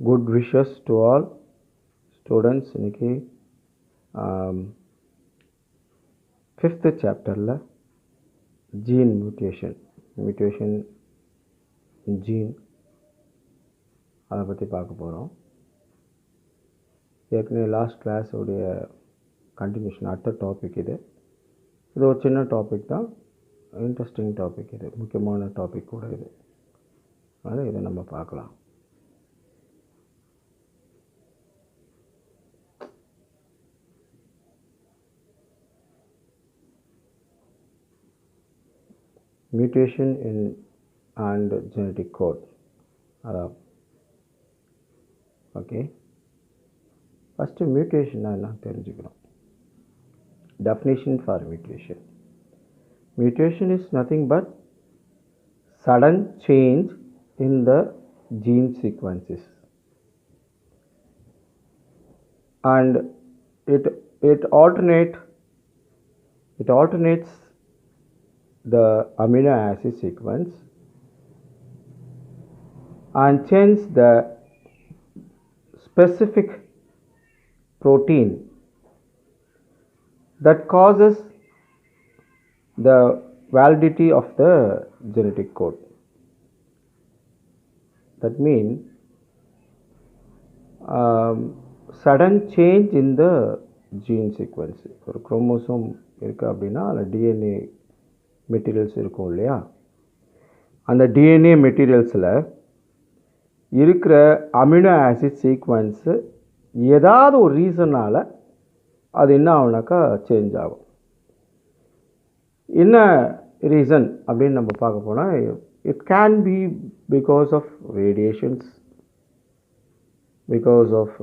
Good wishes to all students. இன்னைக்கு 5th சாப்டரில் gene mutation gene அதை பற்றி பார்க்க போகிறோம். ஏற்கனவே லாஸ்ட் கிளாஸோடைய கண்டினியூஷன் அடுத்த டாபிக் இது ஒரு சின்ன டாபிக் தான், இன்ட்ரெஸ்டிங் டாபிக், இது முக்கியமான டாபிக் கூட இது. அதனால் இதை நம்ம பார்க்கலாம். Mutation in and genetic code. Okay. First, mutation என்ன தெரிஞ்சுக்கிறோம். Definition for mutation. Mutation is nothing but sudden change in the gene sequences, and it alternates the amino acid sequence and change the specific protein that causes the validity of the genetic code. That means sudden change in the gene sequence. ஒரு chromosome இருக்குது அப்படின்னா அதில் DNA materials இருக்கும் இல்லையா, அந்த DNA மெட்டீரியல்ஸில் இருக்கிற amino acid sequence ஏதாவது ஒரு ரீசனால் அது என்ன ஆகுனாக்கா சேஞ்ச் ஆகும். என்ன ரீசன் அப்படின்னு நம்ம பார்க்க போனால், it can be because of radiations, because of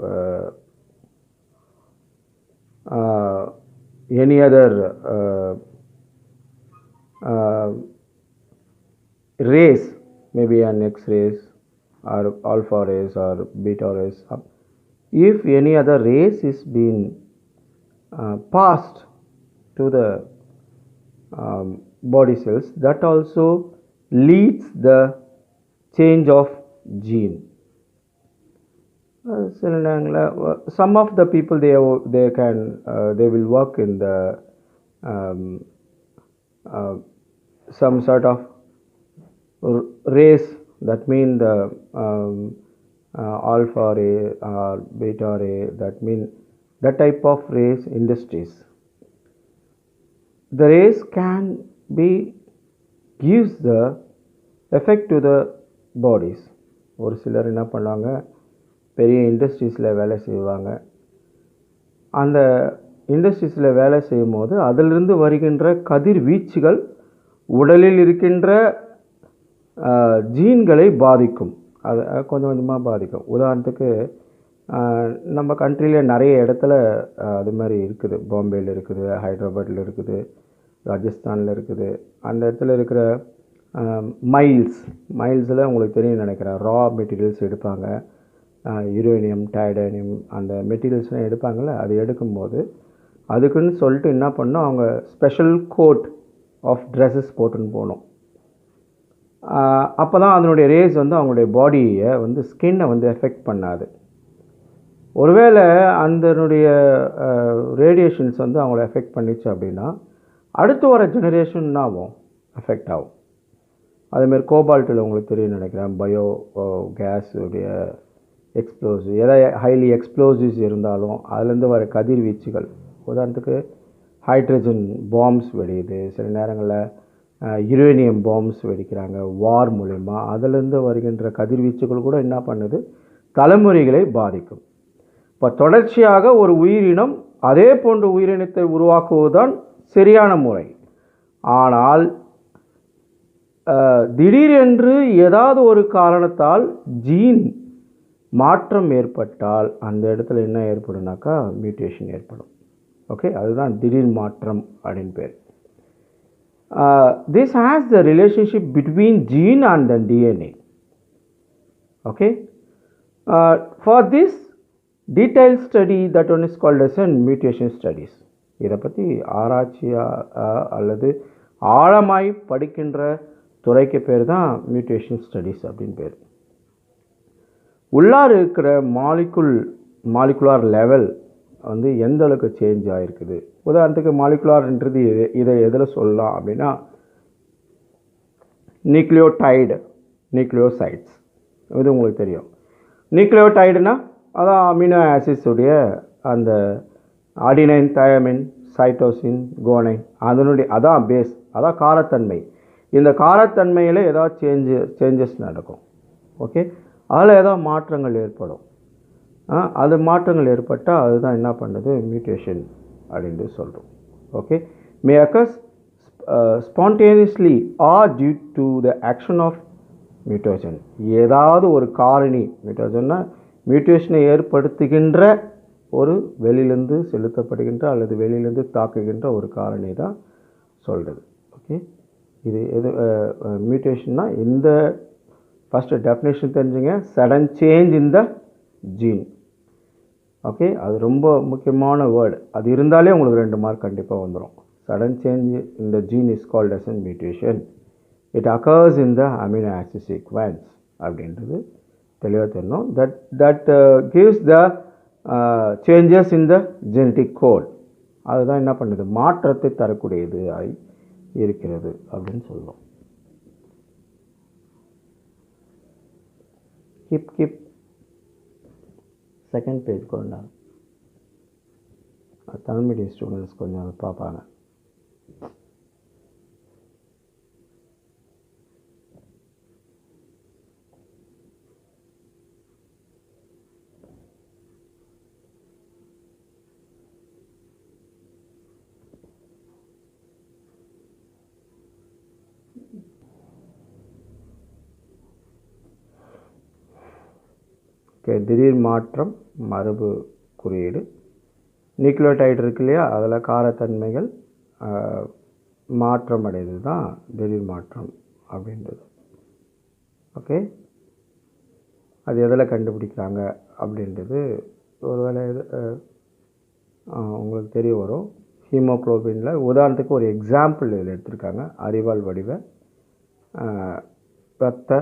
any other rays, maybe an X-rays or alpha rays or beta rays. If any other rays is being passed to the body cells, that also leads the change of gene. Some of the people they will work in the some sort of rays, that mean the alpha ray or beta ray, that mean that type of rays industries. The rays can be gives the effect to the bodies. ஒரு சிலர் என்ன பண்ணுவாங்க, பெரிய இண்டஸ்ட்ரீஸில் வேலை செய்வாங்க. அந்த இண்டஸ்ட்ரீஸில் வேலை செய்யும் போது அதிலிருந்து வருகின்ற கதிர்வீச்சுகள் உடலில் இருக்கின்ற ஜீன்களை பாதிக்கும். அது கொஞ்சம் கொஞ்சமாக பாதிக்கும். உதாரணத்துக்கு நம்ம கண்ட்ரியில் நிறைய இடத்துல அது மாதிரி இருக்குது. பாம்பேயில் இருக்குது, ஹைதராபாத்தில் இருக்குது, ராஜஸ்தானில் இருக்குது. அந்த இடத்துல இருக்கிற மைல்ஸில் உங்களுக்கு தெரியும் நினைக்கிறேன், ரா மெட்டீரியல்ஸ் எடுப்பாங்க. யுரேனியம், டைடானியம், அந்த மெட்டீரியல்ஸ்லாம் எடுப்பாங்கள்ல. அது எடுக்கும்போது அதுக்குன்னு சொல்லிட்டு என்ன பண்ணோம், அவங்க ஸ்பெஷல் கோட் ஆஃப் ட்ரெஸ்ஸஸ் போட்டுன்னு போகணும். அப்போ தான் அதனுடைய ரேஸ் வந்து அவங்களுடைய பாடியை வந்து ஸ்கின்னை வந்து எஃபெக்ட் பண்ணாது. ஒருவேளை அதனுடைய ரேடியேஷன்ஸ் வந்து அவங்கள எஃபெக்ட் பண்ணிச்சு அப்படின்னா அடுத்து வர ஜெனரேஷன் ஆகும், எஃபெக்ட் ஆகும். அதேமாதிரி கோபால்ட்டில் உங்களுக்கு தெரியும் நினைக்கிறேன், பயோ கேஸ் உடைய எக்ஸ்ப்ளோசிவ், எதாவது ஹைலி எக்ஸ்ப்ளோசிவ்ஸ் இருந்தாலும் அதுலேருந்து வர கதிர்வீச்சுகள், உதாரணத்துக்கு ஹைட்ரஜன் பாம்ஸ் வெடியுது, சில நேரங்களில் யுரேனியம் பாம்ஸ் வெடிக்கிறாங்க வார் மூலயமா. அதிலிருந்து வருகின்ற கதிர்வீச்சுகள் கூட என்ன பண்ணுது, தலைமுறைகளை பாதிக்கும். இப்போ தொடர்ச்சியாக ஒரு உயிரினம் அதே போன்ற உயிரினத்தை உருவாக்குவதுதான் சரியான முறை. ஆனால் திடீரென்று ஏதாவது ஒரு காரணத்தால் ஜீன் மாற்றம் ஏற்பட்டால் அந்த இடத்துல என்ன ஏற்படும்னாக்கா மியூட்டேஷன் ஏற்படும். ஓகே, அதுதான் திடீர் மாற்றம் அப்படின்னு பேர். This has the relationship between gene and the DNA. Okay, for this detailed study, that one is called as a mutation studies. இதை பற்றி ஆராய்ச்சியாக அல்லது ஆழமாய் படிக்கின்ற துறைக்கு பேர் தான் மியூட்டேஷன் ஸ்டடீஸ் அப்படின்னு பேர். உள்ளார இருக்கிற மாலிகுலார் லெவல் வந்து எந்த அளவுக்கு சேஞ்ச் ஆகிருக்குது. உதாரணத்துக்கு மாலிகுலார்ன்றது இதை எதில் சொல்லலாம் அப்படின்னா நியூக்ளியோசைட்ஸ், இது உங்களுக்கு தெரியும். நியூக்ளியோடைடுனா அதான் அமினோ ஆசிட்ஸுடைய அந்த அடினைன், தயமின், சைட்டோசின், குவானைன், அதான் பேஸ், அதான் காரத்தன்மை. இந்த காரத்தன்மையில் ஏதாவது சேஞ்சஸ் நடக்கும். ஓகே, அதில் ஏதாவது மாற்றங்கள் ஏற்படும். அது மாற்றங்கள் ஏற்பட்டால் அதுதான் என்ன பண்ணுறது, மியூட்டேஷன் அப்படின்ட்டு சொல்கிறோம். Okay, May occurs spontaneously or due to the action of mutation. ஏதாவது ஒரு காரணி, மியூட்டேஷன்னா மியூட்டேஷனை ஏற்படுத்துகின்ற ஒரு வெளியிலேருந்து செலுத்தப்படுகின்ற அல்லது வெளியிலேருந்து தாக்குகின்ற ஒரு காரணி தான் சொல்கிறது. ஓகே, இது எது மியூட்டேஷன்னா இந்த ஃபஸ்ட்டு டெஃபினேஷன் தெரிஞ்சுங்க, sudden change in the gene. Okay, அது ரொம்ப முக்கியமான வேர்டு. அது இருந்தாலே உங்களுக்கு 2 மார்க் கண்டிப்பாக வந்துடும். Sudden change in the gene is called as a mutation. It occurs in the amino acid sequence. அப்படின்றது தெளிவாக தெரியணும். That gives the changes in the genetic code. அதுதான் என்ன பண்ணுது, மாற்றத்தை தரக்கூடியது இருக்கிறது அப்படின்னு சொல்லுவோம். கீப் செகண்ட் பேஜ் கொண்டா தமிழ் மீடியம் ஸ்டூடெண்ட்ஸ் கொஞ்சம் அதை பார்ப்பாங்க. திடீர் மாற்றம் மரபு குறியீடு. நியூக்ளியோடைடு இருக்கு இல்லையா, அதில் காரத்தன்மைகள் மாற்றம் அடைகிறது தான் திடீர் மாற்றம் அப்படின்றது. ஓகே, அது எதில் கண்டுபிடிக்கிறாங்க அப்படின்றது ஒருவேளை உங்களுக்கு தெரிய வரும். ஹீமோக்ளோபினில் உதாரணத்துக்கு ஒரு எக்ஸாம்பிள் இதில் எடுத்திருக்காங்க, அறிவால் வடிவ இரத்த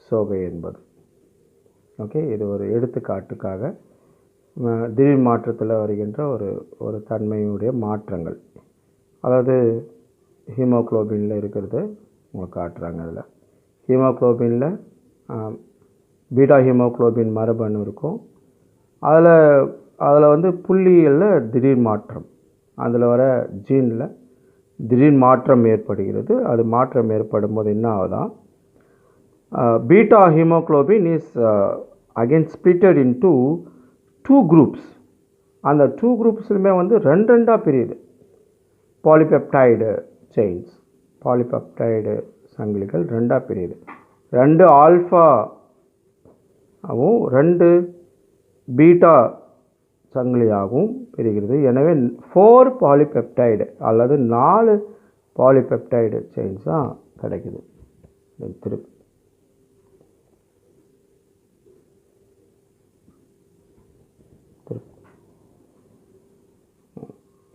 சோகை என்பது. ஓகே, இது ஒரு எடுத்துக்காட்டுக்காக திடீர் மாற்றத்தில் வருகின்ற ஒரு தன்மையுடைய மாற்றங்கள், அதாவது ஹீமோக்ளோபினில் இருக்கிறது உங்களுக்கு காட்டுறாங்க. அதில் ஹீமோக்ளோபினில் பீட்டா ஹீமோக்ளோபின் மரபணு இருக்கும். அதில் வந்து புள்ளிகளில் திடீர் மாற்றம், அதில் வர ஜீனில் திடீர் மாற்றம் ஏற்படுகிறது. அது மாற்றம் ஏற்படும் போது என்ன ஆகுதான், beta hemoglobin is again splitted into 2 groups. அந்த 2 groupsலுமே வந்து ரெண்டாக பிரியுது. பாலிபெப்டைடு செயின்ஸ், பாலிபெப்டைடு சங்கிலிகள் ரெண்டாக பிரியுது. 2 ஆல்ஃபாவும் 2 பீட்டா சங்கிலியாகவும் பிரிகிறது. எனவே 4 பாலிபெப்டைடு அல்லது 4 பாலிபெப்டைடு செயின்ஸ் தான் கிடைக்குது. திருப்பி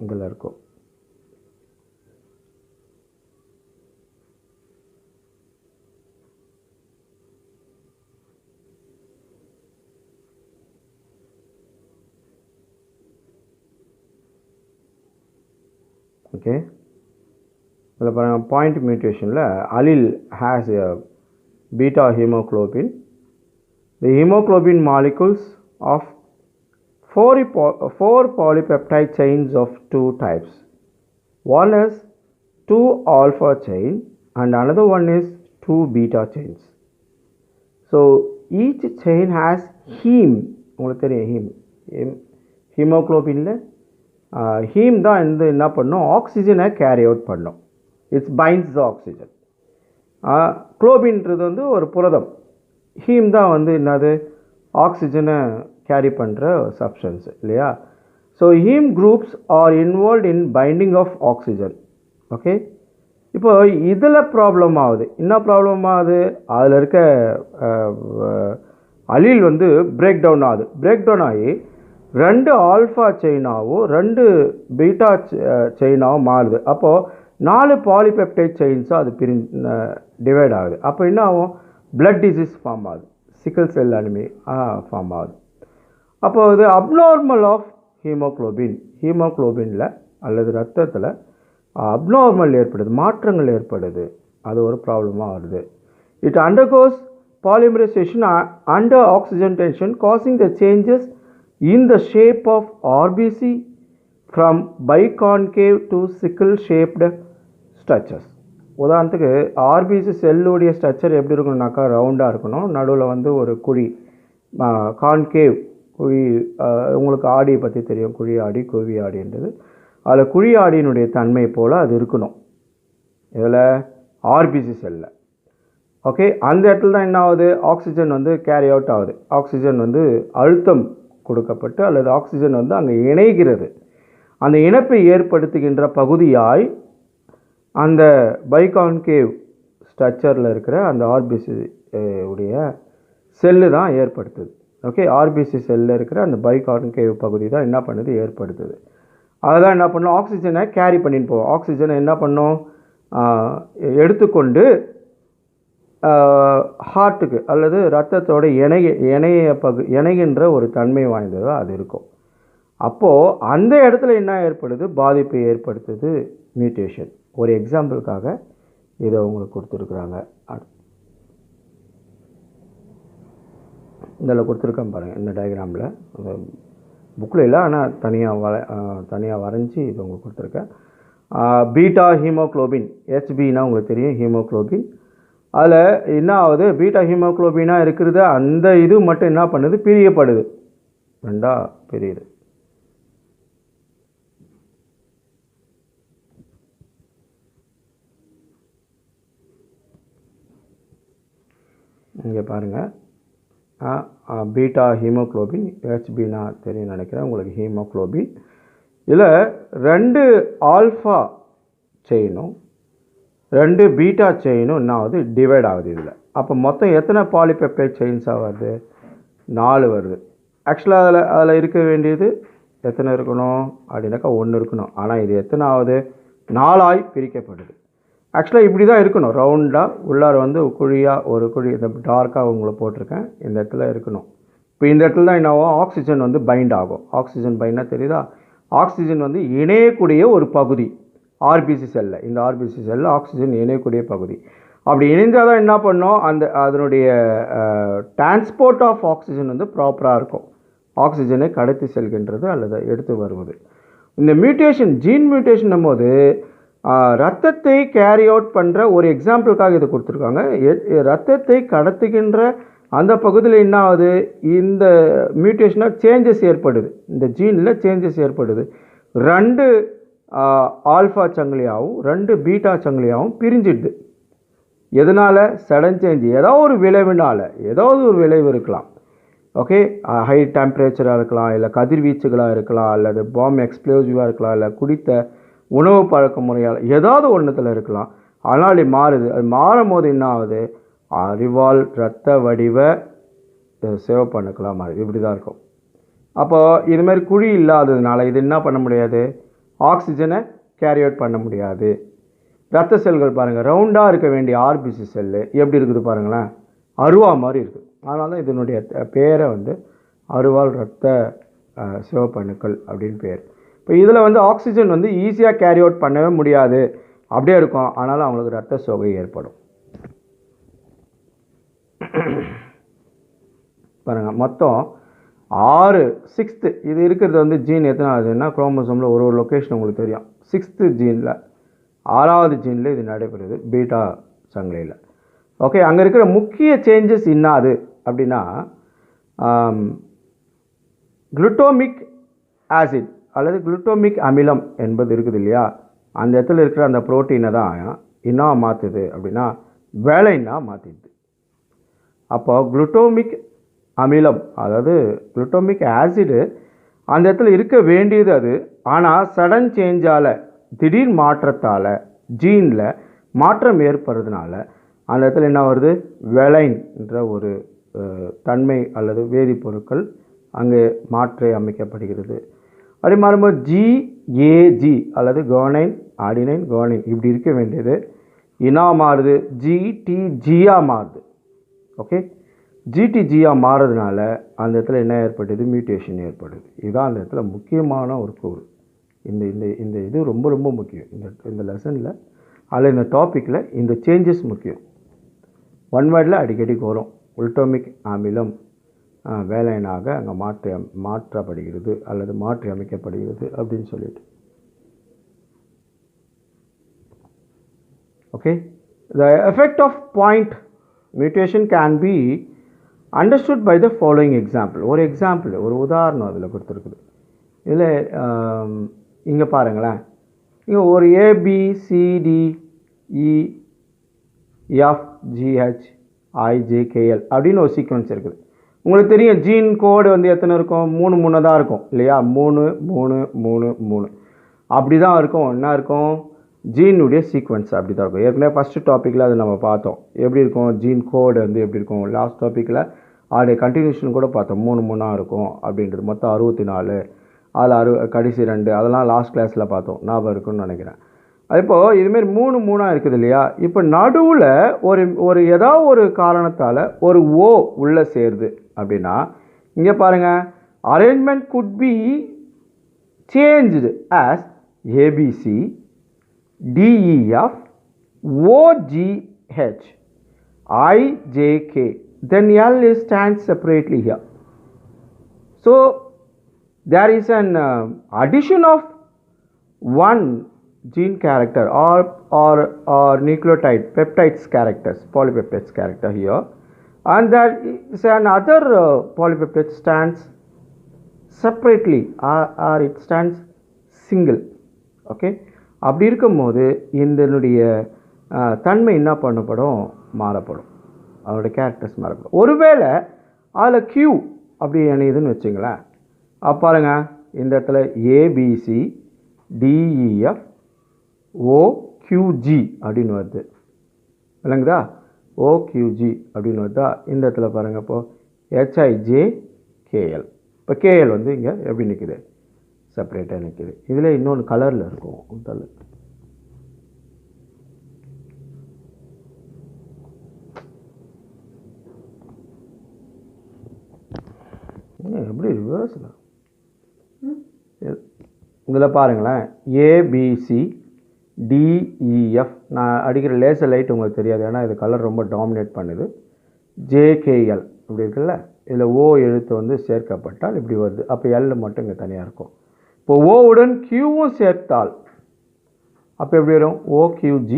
இதில் இருக்கும். ஓகே, இதில் பாருங்கள், பாயிண்ட் மியூட்டேஷனில் அலில் has a beta haemoglobin. The haemoglobin molecules of 4 polypeptide chains of 2 types. One is 2 alpha chain and another one is 2 beta chains. So each chain has heme. உங்களுக்கு தெரியும் ஹீமோக்ளோபினில் ஹீம் தான் என்ன பண்ணும், ஆக்சிஜனை கேரி அவுட் பண்ணும். It's binds the oxygen. குளோபின்றது வந்து ஒரு புரதம், ஹீம் தான் வந்து என்னது ஆக்சிஜனை கேரி பண்ணுற சப்ஸ்டன்ஸ் இல்லையா. So heme groups are involve in binding of oxygen. Okay, இப்போ இதில் ப்ராப்ளம் ஆகுது. என்ன ப்ராப்ளம் ஆகுது, அதில் இருக்க அலீல் வந்து பிரேக் டவுன் ஆகுது. பிரேக் டவுன் ஆகி 2 ஆல்ஃபா செயினாகவும் 2 பீட்டா செயினாகவும் மாறுது. அப்போது 4 பாலிபெப்டைட் செயின்ஸாக அது டிவைட் ஆகுது. அப்போ என்ன ஆகும், பிளட் டிசீஸ் ஃபார்ம் ஆகுது. சிக்கல் செல் அனிமி ஃபார்ம் ஆகுது. அப்போ இது அப்நார்மல் ஆஃப் ஹீமோக்ளோபினில் அல்லது ரத்தத்தில் அப்நார்மல் ஏற்படுது, மாற்றங்கள் ஏற்படுது. அது ஒரு ப்ராப்ளமாக வருது. It undergoes polymerization under oxygen tension causing the changes in the shape of RBC from biconcave to sickle shaped structures. உதாரணத்துக்கு ஆர்பிசி செல்லுடைய ஸ்ட்ரக்சர் எப்படி இருக்கணும்னாக்கா ரவுண்டாக இருக்கணும், நடுவில் வந்து ஒரு குழி கான்கேவ் குழி. உங்களுக்கு ஆடியை பற்றி தெரியும், குழி ஆடி குவி ஆடின்றது. அதில் குழி ஆடியினுடைய தன்மை போல் அது இருக்கணும் இதில் ஆர்பிசி செல்லில். ஓகே, அந்த இடத்துல தான் என்ன ஆகுது, ஆக்சிஜன் வந்து கேரி அவுட் ஆகுது. ஆக்சிஜன் வந்து அழுத்தம் கொடுக்கப்பட்டு அல்லது ஆக்சிஜன் வந்து அங்கே இணைகிறது. அந்த இணைப்பை ஏற்படுத்துகின்ற பகுதியாய் அந்த பைகான்கேவ் ஸ்ட்ரக்சரில் இருக்கிற அந்த ஆர்பிசி உடைய செல்லு தான் ஏற்படுத்துது. ஓகே, ஆர்பிசி செல்லில் இருக்கிற அந்த பைகான்கேவ் பகுதி தான் என்ன பண்ணுது, ஏற்படுத்துது. அதுதான் என்ன பண்ணும், ஆக்சிஜனை கேரி பண்ணின்னு போவோம். ஆக்சிஜனை என்ன பண்ணும், எடுத்துக்கொண்டு ஹார்ட்டுக்கு அல்லது ரத்தத்தோட இணைகின்ற ஒரு தன்மை வாய்ந்ததாக அது இருக்கும். அப்போது அந்த இடத்துல என்ன ஏற்படுது, பாதிப்பை ஏற்படுத்துது மியூட்டேஷன். ஒரு எக்ஸாம்பிளுக்காக இதை உங்களுக்கு கொடுத்துருக்குறாங்க. இதில் கொடுத்துருக்கேன் பாருங்கள், இந்த டயக்ராமில். அந்த புக்கில் இல்லை, ஆனால் தனியாக வரைஞ்சி இது உங்களுக்கு கொடுத்துருக்கேன். பீட்டா ஹீமோக்ளோபின், ஹெச்பின்னா உங்களுக்கு தெரியும் ஹீமோக்ளோபின். அதில் என்ன ஆகுது, பீட்டா ஹீமோக்ளோபினாக இருக்கிறது அந்த இது மட்டும் என்ன பண்ணுது, பிரியப்படுது, ரெண்டாக பிரியுது. இங்கே பாருங்கள், பீட்டா ஹீமோக்ளோபின், ஹெச்பின்னா தெரியும் நினைக்கிறேன் உங்களுக்கு ஹீமோக்ளோபின். இதில் 2 ஆல்ஃபா செயினும் 2 பீட்டா செயினும் என்ன ஆகுது, டிவைட் ஆகுது இதில். அப்போ மொத்தம் எத்தனை பாலிபெப்டைட் செயின்ஸாக வருது, 4 வருது. ஆக்சுவலாக அதில் இருக்க வேண்டியது எத்தனை இருக்கணும் அப்படின்னாக்கா 1 இருக்கணும். ஆனால் இது எத்தனை ஆகுது, 4ஆய் பிரிக்கப்படுது. ஆக்சுவலாக இப்படி தான் இருக்கணும், ரவுண்டாக உள்ளார வந்து குழியாக ஒரு குழி, இந்த டார்க்காக உங்களை போட்டிருக்கேன், இந்த இடத்துல இருக்கணும். இப்போ இந்த இடத்துல தான் என்ன ஆகும், ஆக்சிஜன் வந்து பைண்ட் ஆகும். ஆக்சிஜன் பைண்டாக தெரியுதா, ஆக்சிஜன் வந்து இணையக்கூடிய ஒரு பகுதி ஆர்பிசி செல்லில். இந்த ஆர்பிசி செல்லில் ஆக்சிஜன் இணையக்கூடிய பகுதி. அப்படி இணைந்தால் தான் என்ன பண்ணோம், அதனுடைய டிரான்ஸ்போர்ட் ஆஃப் ஆக்சிஜன் வந்து ப்ராப்பராக இருக்கும். ஆக்சிஜனை கடத்தி செல்கின்றது அல்லது எடுத்து வருவது. இந்த மியூட்டேஷன், ஜீன் மியூட்டேஷன் போது ரத்தத்தை கேரி அவுட் பண்ணுற ஒரு எக்ஸாம்பிளுக்காக இதை கொடுத்துருக்காங்க. ரத்தத்தை கடத்துகின்ற அந்த பகுதியில் என்ன ஆகுது, இந்த மியூட்டேஷனாக சேஞ்சஸ் ஏற்படுது, இந்த ஜீனில் சேஞ்சஸ் ஏற்படுது. 2 ஆல்ஃபா சங்கிலியாகவும் 2 பீட்டா சங்கிலியாகவும் பிரிஞ்சிடுது. எதனால், சடன் சேஞ்ச், ஏதாவது ஒரு விளைவுனால், ஏதாவது ஒரு விளைவு இருக்கலாம். ஓகே, ஹை டெம்பரேச்சராக இருக்கலாம், இல்லை கதிர்வீச்சுகளாக இருக்கலாம், அல்லது பாம் எக்ஸ்ப்ளோசிவாக இருக்கலாம், இல்லை குடித்த உணவு பழக்க முறையால் ஏதாவது ஒன்றுத்தில் இருக்கலாம். ஆனால் இது மாறுது. அது மாறும் போது என்ன ஆகுது, அறிவால் இரத்த வடிவ சிவப்பணுக்களாக மாறுது. இப்படி தான் இருக்கும். அப்போது இதுமாதிரி குழி இல்லாததுனால இது என்ன பண்ண முடியாது, ஆக்சிஜனை கேரி அவுட் பண்ண முடியாது. ரத்த செல்கள் பாருங்கள், ரவுண்டாக இருக்க வேண்டிய ஆர்பிசி செல்லு எப்படி இருக்குது பாருங்களேன், அருவா மாதிரி இருக்குது. அதனால தான் இதனுடைய பேரை வந்து அருவால் இரத்த சிவப்பணுக்கள் அப்படின்னு பேர். இப்போ இதில் வந்து ஆக்சிஜன் வந்து ஈஸியாக கேரி அவுட் பண்ணவே முடியாது, அப்படியே இருக்கும். ஆனாலும் அவங்களுக்கு இரத்த சோகை ஏற்படும். பாருங்கள், மொத்தம் 6 இது இருக்கிறது வந்து ஜீன் எத்தனை ஆகுதுன்னா, குரோமோசோமில் ஒரு லொக்கேஷன் உங்களுக்கு தெரியும். 6th ஜீனில், 6வது ஜீனில் இது நடைபெறுது, பீட்டா சங்கிலியில். ஓகே, அங்கே இருக்கிற முக்கிய சேஞ்சஸ் என்னாது அப்படின்னா, குளுட்டோமிக் ஆசிட் அல்லது குளுட்டோமிக் அமிலம் என்பது இருக்குது இல்லையா, அந்த இடத்துல இருக்கிற அந்த புரோட்டீனை தான் என்ன மாற்றுது அப்படின்னா வேலைன்னா மாற்றிடுது. அப்போ குளுட்டோமிக் அமிலம், அதாவது குளுட்டோமிக் ஆசிடு அந்த இடத்துல இருக்க வேண்டியது அது. ஆனால் சடன் சேஞ்சால், திடீர் மாற்றத்தால், ஜீனில் மாற்றம் ஏற்படுறதுனால அந்த இடத்துல என்ன வருது, வெலைன் என்ற ஒரு தன்மை அல்லது வேதிப்பொருட்கள் அங்கே மாற்றி அமைக்கப்படுகிறது. அப்படி மாறும்போது ஜிஏஜி அல்லது குவானைன், ஆடினைன், குவானைன் இப்படி இருக்க வேண்டியது என்ன மாறுது, ஜிடிஜியாக மாறுது. ஓகே, ஜிடிஜியாக மாறதுனால அந்த இடத்துல என்ன ஏற்படுது, மியூட்டேஷன் ஏற்படுது. இதுதான் அந்த இடத்துல முக்கியமான ஒரு கூறு. இந்த இந்த இந்த இது ரொம்ப ரொம்ப முக்கியம். இந்த லெசனில் அதில் இந்த டாப்பிக்கில் இந்த சேஞ்சஸ் முக்கியம். ஒன் வேர்டில் அடிக்கடிக்கு வரும், குளுட்டமிக் அமிலம் வேலையனாக அங்கே மாற்றப்படுகிறது அல்லது மாற்றி அமைக்கப்படுகிறது அப்படின்னு சொல்லிட்டு. Okay, the effect of point mutation can be understood by the following example. ஒரு எக்ஸாம்பிள், ஒரு உதாரணம் அதில் கொடுத்துருக்குது. இதில் இங்கே பாருங்களேன், இங்கே ஒரு ABCDEFGHIJKL அப்படின்னு ஒரு சீக்வன்ஸ் இருக்குது. உங்களுக்கு தெரியும் ஜீன் கோடு வந்து எத்தனை இருக்கும், 3 தான் இருக்கும் இல்லையா, 3 3 3 3 அப்படி தான் இருக்கும். என்ன இருக்கும், ஜீனுடைய சீக்வன்ஸ் அப்படி தான் இருக்கும். ஏற்கனவே ஃபஸ்ட்டு டாப்பிக்கில் அது நம்ம பார்த்தோம் எப்படி இருக்கும், ஜீன் கோடு வந்து எப்படி இருக்கும். லாஸ்ட் டாப்பிக்கில் அதோடைய கண்டினியூஷன் கூட பார்த்தோம், 3 இருக்கும் அப்படின்றது. மொத்தம் 64, அதில் கடைசி 2 அதெல்லாம் லாஸ்ட் கிளாஸில் பார்த்தோம், ஞாபகம் இருக்குன்னு நினைக்கிறேன். இப்போது இதுமாரி 3 இருக்குது இல்லையா. இப்போ நடுவில் ஒரு ஏதாவது ஒரு காரணத்தால் ஒரு ஓ உள்ளே சேருது அப்படின்னா இங்கே பாருங்கள், arrangement could be changed as ABC DEF OGH IJK, then L is stands separately here. So there is an addition of one gene character or nucleotide peptides characters, polypeptides character here, and that is another polypeptide stands separately or it stands single. Okay, அப்படி இருக்கும்போது இதனுடைய தன்மை என்ன பண்ணப்படும், மாறப்படும், அதோடைய characters மாறப்படும். ஒருவேளை அதில் Q அப்படி இணையுதுன்னு வச்சுங்களேன். பாருங்க, இந்த இடத்துல ABCDEF OQG அப்படின்னு வருது, இல்லைங்களா, OQG அப்படின்னு வருதா. இந்த இடத்துல பாருங்கள், இப்போது HIJKL. இப்போ KL வந்து இங்கே எப்படி நிற்குது, செப்பரேட்டாக நிற்கிது. இதில் இன்னொன்று கலரில் இருக்கும் முதல்ல. எப்படி ரிவர்ஸில் இதில் பாருங்களேன், ABCDEF. நான் அடிக்கிற லேசர் லைட் உங்களுக்கு தெரியாது, ஏன்னா இது கலர் ரொம்ப டாமினேட் பண்ணுது. JKL இப்படி இருக்குல்ல, இதில் O எழுத்து வந்து சேர்க்கப்பட்டால் இப்படி வருது. அப்போ L மட்டும் இங்கே தனியாக இருக்கும். இப்போ ஓவுடன் Qவும் சேர்த்தால் அப்போ எப்படி வரும், OQG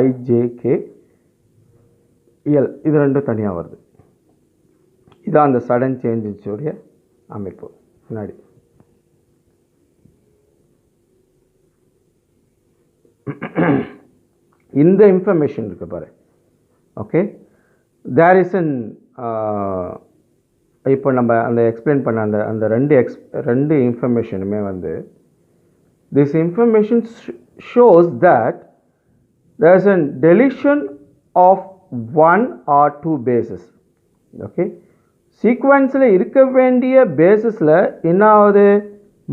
IJKL, இது ரெண்டும் தனியாக வருது. இதான் அந்த சடன் சேஞ்சஸுடைய அமைப்பு. முன்னாடி இந்த இன்ஃபர்மேஷன் இருக்கு பாரு. ஓகே, தேர் இஸ் அன் இப்போ நம்ம அந்த எக்ஸ்பிளைன் பண்ண அந்த ரெண்டு இன்ஃபர்மேஷனுமே வந்து this information shows that there is an deletion of 1 or 2 bases. Okay, சீக்வன்ஸில் இருக்க வேண்டிய பேசிஸில் என்னாவது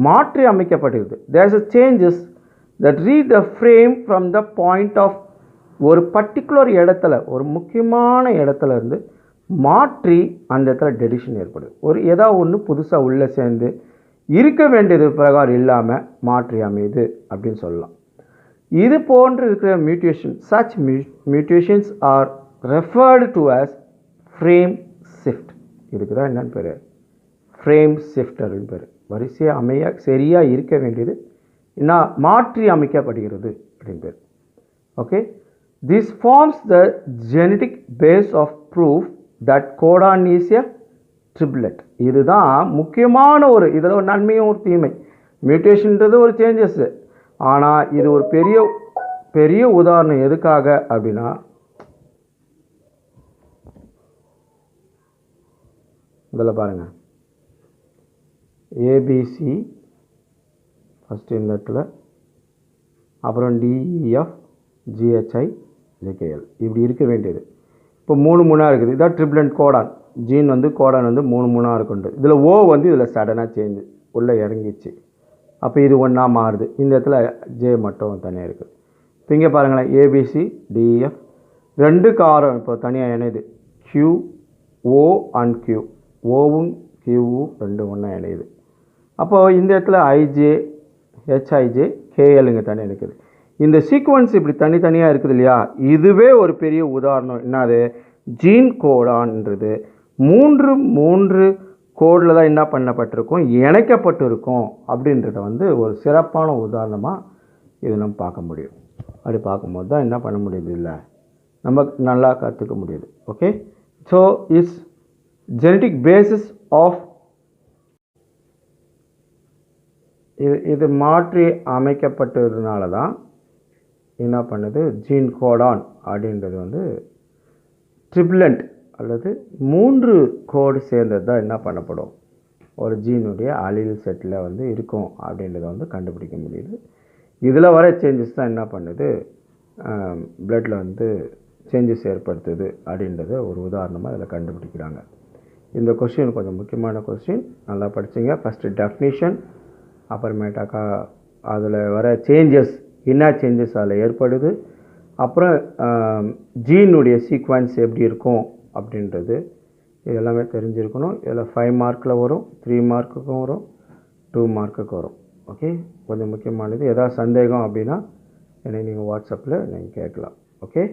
மாற்றி அமைக்கப்பட்டிருக்கு. There is a changes that read the frame from the point of ஒரு பர்டிகுலர் இடத்துல, ஒரு முக்கியமான இடத்துல இருந்து மாற்றி அந்த இடத்துல டெலிஷன் ஏற்படுது. ஏதாவது ஒன்று புதுசாக உள்ளே சேர்ந்து இருக்க வேண்டியது பிரகாரம் இல்லாமல் மாற்றி அமையுது அப்படின்னு சொல்லலாம். இது போன்று இருக்கிற mutation, such mutations are referred to as frame shift. இதுக்கு தான் என்னன்னு பேர், ஃப்ரேம் ஷிஃப்ட் அப்படின்னு பேர். வரிசையாக சரியாக இருக்க வேண்டியது என்ன மாற்றி அமைக்கப்படுகிறது அப்படின்னு பேர். Okay, this forms the genetic base of proof that codon is a triplet. இதுதான் முக்கியமான இதில் ஒரு நன்மையும் ஒரு தீமை. மியூட்டேஷன்ன்றது ஒரு சேஞ்சஸ், ஆனால் இது ஒரு பெரிய உதாரணம். எதுக்காக அப்படின்னா, இதில் பாருங்கள், ஏபிசி ஃபஸ்ட்டு இந்த இடத்துல, அப்புறம் DEF GHI JKL இப்படி இருக்க வேண்டியது. இப்போ 3 இருக்குது. இதான் ட்ரிப்ளண்ட் கோடான். ஜீன் வந்து கோடான் வந்து 3 இருக்குண்டு. இதில் O வந்து இதில் சடனாக சேஞ்சு உள்ளே இறங்கிச்சு. அப்போ இது ஒன்றா மாறுது. இந்த இடத்துல J மட்டும் தனியாக இருக்குது. இப்போ இங்கே பாருங்களேன், ABC DEF 2 காரம் இப்போ தனியாக இணையுது. Q O and Q, ஓவும் கியூவும் ரெண்டு ஒன்றா இணையுது. அப்போது இந்த இடத்துல ஐஜே, ஹெச்ஐஜே, கேஎல்லுங்க தனி இருக்குது. இந்த சீக்வன்ஸ் இப்படி தனித்தனியாக இருக்குது இல்லையா, இதுவே ஒரு பெரிய உதாரணம். என்னது, ஜீன் கோடான்ன்றது மூன்று கோடில் தான் என்ன பண்ணப்பட்டிருக்கும், இணைக்கப்பட்டு இருக்கும் அப்படின்றத வந்து ஒரு சிறப்பான உதாரணமாக இது நம்ம பார்க்க முடியும். அப்படி பார்க்கும்போது தான் என்ன பண்ண முடியுது, இல்லை நமக்கு நல்லா கற்றுக்க முடியுது. Okay, so is genetic basis of இது மாற்றி அமைக்கப்பட்டதுனால தான் என்ன பண்ணுது, ஜீன் கோடான் அப்படின்றது வந்து ட்ரிப்ளண்ட் அல்லது 3 கோடு சேர்ந்தது தான் என்ன பண்ணப்படும், ஒரு ஜீனுடைய அலீல் செட்டில் வந்து இருக்கும் அப்படின்றத வந்து கண்டுபிடிக்க முடியுது. இதில் வர சேஞ்சஸ் தான் என்ன பண்ணுது, பிளட்டில் வந்து சேஞ்சஸ் ஏற்படுத்துது அப்படின்றத ஒரு உதாரணமாக இதில் கண்டுபிடிக்கிறாங்க. இந்த கொஸ்டின் கொஞ்சம் முக்கியமான கொஸ்டின், நல்லா படிச்சிங்க. ஃபஸ்ட்டு டெஃபினிஷன், அப்புறமேட்டாக்கா அதில் வர சேஞ்சஸ், என்ன சேஞ்சஸ் அதில் ஏற்படுது, அப்புறம் ஜீனுடைய சீக்வன்ஸ் எப்படி இருக்கும் அப்படின்றது இது எல்லாமே தெரிஞ்சிருக்கணும். இதில் 5 மார்க்கில் வரும், 3 மார்க்குக்கும் வரும், 2 மார்க்குக்கு வரும். ஓகே, கொஞ்சம் முக்கியமானது. ஏதாவது சந்தேகம் அப்படின்னா என்னை நீங்கள் வாட்ஸ்அப்பில் நீங்கள் கேட்கலாம். ஓகே.